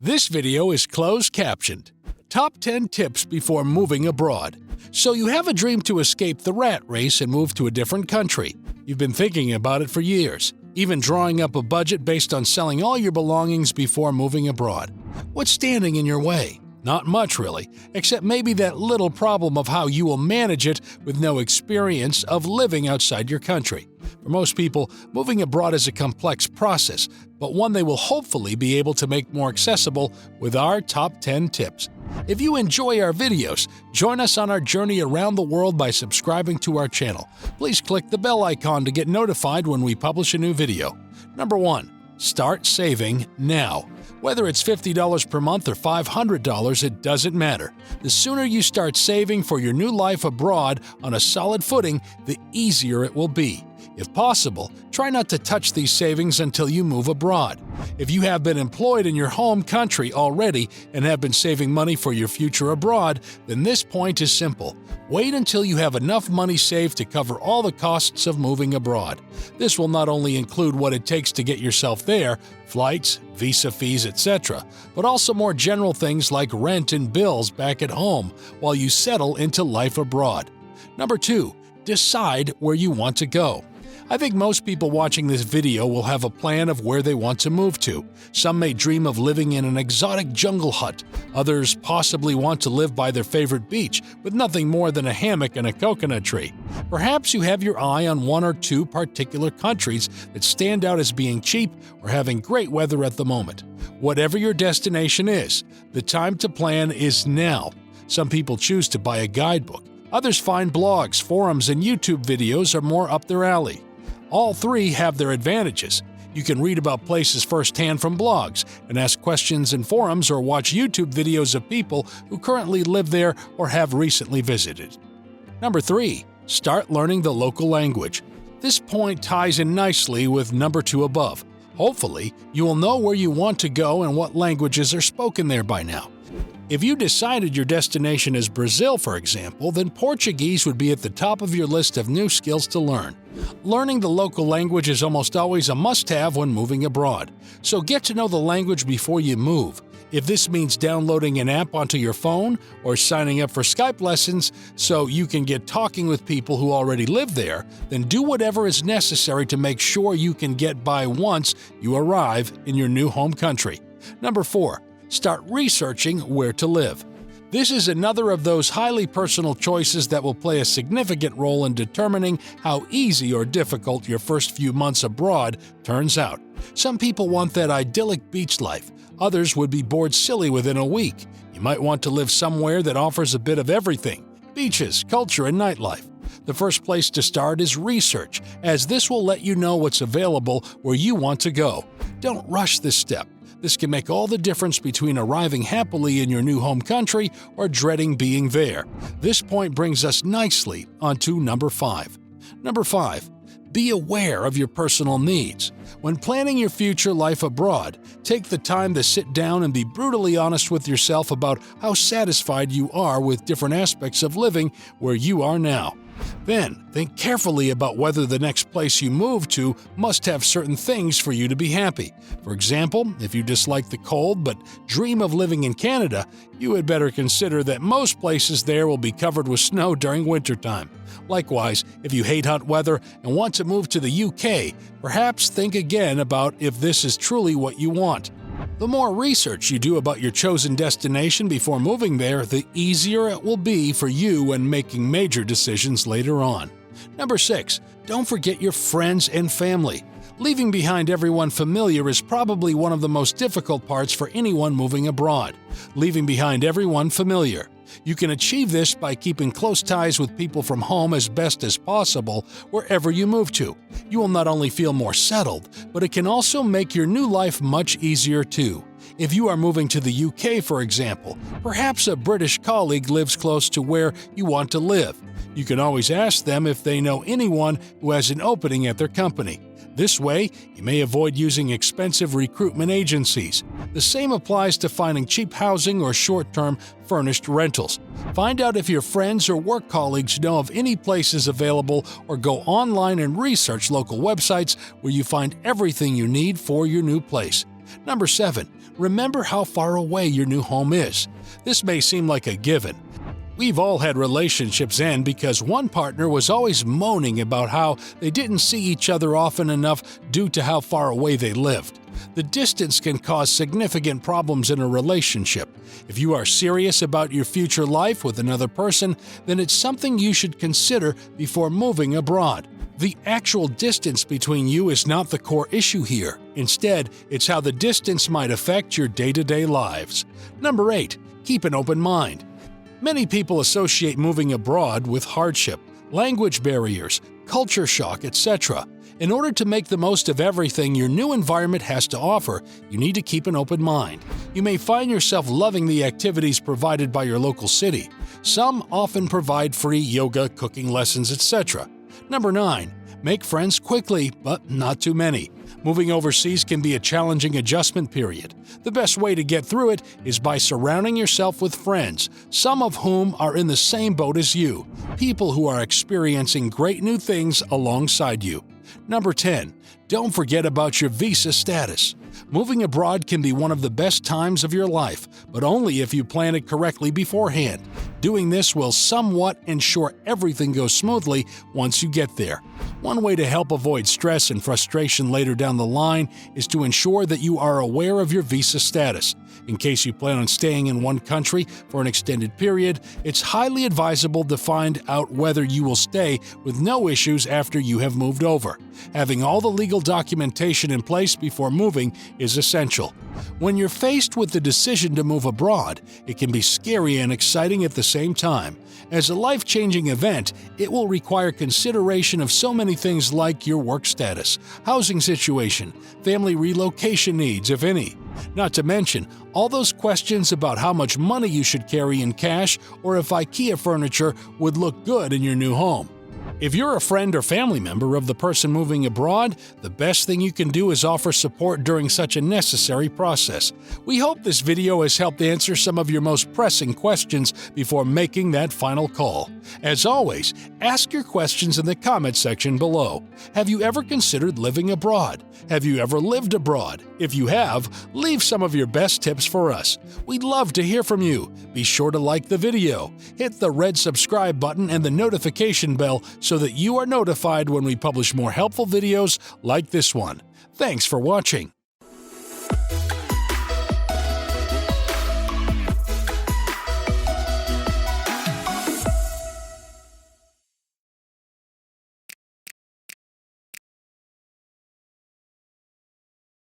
This video is closed captioned. Top 10 tips before moving abroad. So you have a dream to escape the rat race and move to a different country. You've been thinking about it for years, even drawing up a budget based on selling all your belongings before moving abroad. What's standing in your way? Not much, really, except maybe that little problem of how you will manage it with no experience of living outside your country. For most people, moving abroad is a complex process, but one they will hopefully be able to make more accessible with our top 10 tips. If you enjoy our videos, join us on our journey around the world by subscribing to our channel. Please click the bell icon to get notified when we publish a new video. Number 1. Start saving now. Whether it's $50 per month or $500, it doesn't matter. The sooner you start saving for your new life abroad on a solid footing, the easier it will be. If possible, try not to touch these savings until you move abroad. If you have been employed in your home country already and have been saving money for your future abroad, then this point is simple. Wait until you have enough money saved to cover all the costs of moving abroad. This will not only include what it takes to get yourself there, flights, visa fees, etc., but also more general things like rent and bills back at home while you settle into life abroad. Number 2. Decide where you want to go. I think most people watching this video will have a plan of where they want to move to. Some may dream of living in an exotic jungle hut. Others possibly want to live by their favorite beach with nothing more than a hammock and a coconut tree. Perhaps you have your eye on one or two particular countries that stand out as being cheap or having great weather at the moment. Whatever your destination is, the time to plan is now. Some people choose to buy a guidebook. Others find blogs, forums, and YouTube videos are more up their alley. All three have their advantages. You can read about places firsthand from blogs and ask questions in forums or watch YouTube videos of people who currently live there or have recently visited. Number 3. Start learning the local language. This point ties in nicely with number 2 above. Hopefully, you will know where you want to go and what languages are spoken there by now. If you decided your destination is Brazil, for example, then Portuguese would be at the top of your list of new skills to learn. Learning the local language is almost always a must-have when moving abroad, so get to know the language before you move. If this means downloading an app onto your phone or signing up for Skype lessons so you can get talking with people who already live there, then do whatever is necessary to make sure you can get by once you arrive in your new home country. Number 4. Start researching where to live. This is another of those highly personal choices that will play a significant role in determining how easy or difficult your first few months abroad turns out. Some people want that idyllic beach life. Others would be bored silly within a week. You might want to live somewhere that offers a bit of everything: beaches, culture, and nightlife. The first place to start is research, as this will let you know what's available where you want to go. Don't rush this step. This can make all the difference between arriving happily in your new home country or dreading being there. This point brings us nicely onto number 5. Number 5. Be aware of your personal needs. When planning your future life abroad, take the time to sit down and be brutally honest with yourself about how satisfied you are with different aspects of living where you are now. Then, think carefully about whether the next place you move to must have certain things for you to be happy. For example, if you dislike the cold but dream of living in Canada, you had better consider that most places there will be covered with snow during wintertime. Likewise, if you hate hot weather and want to move to the UK, perhaps think again about if this is truly what you want. The more research you do about your chosen destination before moving there, the easier it will be for you when making major decisions later on. Number 6. Don't forget your friends and family. Leaving behind everyone familiar is probably one of the most difficult parts for anyone moving abroad. Leaving behind everyone familiar. You can achieve this by keeping close ties with people from home as best as possible wherever you move to. You will not only feel more settled, but it can also make your new life much easier too. If you are moving to the UK, for example, perhaps a British colleague lives close to where you want to live. You can always ask them if they know anyone who has an opening at their company. This way, you may avoid using expensive recruitment agencies. The same applies to finding cheap housing or short-term furnished rentals. Find out if your friends or work colleagues know of any places available, or go online and research local websites where you find everything you need for your new place. Number 7. remember how far away your new home is. This may seem like a given. We've all had relationships end because one partner was always moaning about how they didn't see each other often enough due to how far away they lived. The distance can cause significant problems in a relationship. If you are serious about your future life with another person, then it's something you should consider before moving abroad. The actual distance between you is not the core issue here. Instead, it's how the distance might affect your day-to-day lives. Number 8. Keep an open mind. Many people associate moving abroad with hardship, language barriers, culture shock, etc. In order to make the most of everything your new environment has to offer, you need to keep an open mind. You may find yourself loving the activities provided by your local city. Some often provide free yoga, cooking lessons, etc. Number 9. Make friends quickly, but not too many. Moving overseas can be a challenging adjustment period. The best way to get through it is by surrounding yourself with friends, some of whom are in the same boat as you, people who are experiencing great new things alongside you. Number 10. Don't forget about your visa status. Moving abroad can be one of the best times of your life, but only if you plan it correctly beforehand. Doing this will somewhat ensure everything goes smoothly once you get there. One way to help avoid stress and frustration later down the line is to ensure that you are aware of your visa status. In case you plan on staying in one country for an extended period, it's highly advisable to find out whether you will stay with no issues after you have moved over. Having all the legal documentation in place before moving is essential. When you're faced with the decision to move abroad, it can be scary and exciting at the same time. As a life-changing event, it will require consideration of so many things like your work status, housing situation, family relocation needs, if any. Not to mention all those questions about how much money you should carry in cash or if IKEA furniture would look good in your new home. If you're a friend or family member of the person moving abroad, the best thing you can do is offer support during such a necessary process. We hope this video has helped answer some of your most pressing questions before making that final call. As always, ask your questions in the comment section below. Have you ever considered living abroad? Have you ever lived abroad? If you have, leave some of your best tips for us. We'd love to hear from you. Be sure to like the video, hit the red subscribe button and the notification bell so that you are notified when we publish more helpful videos like this one. Thanks for watching.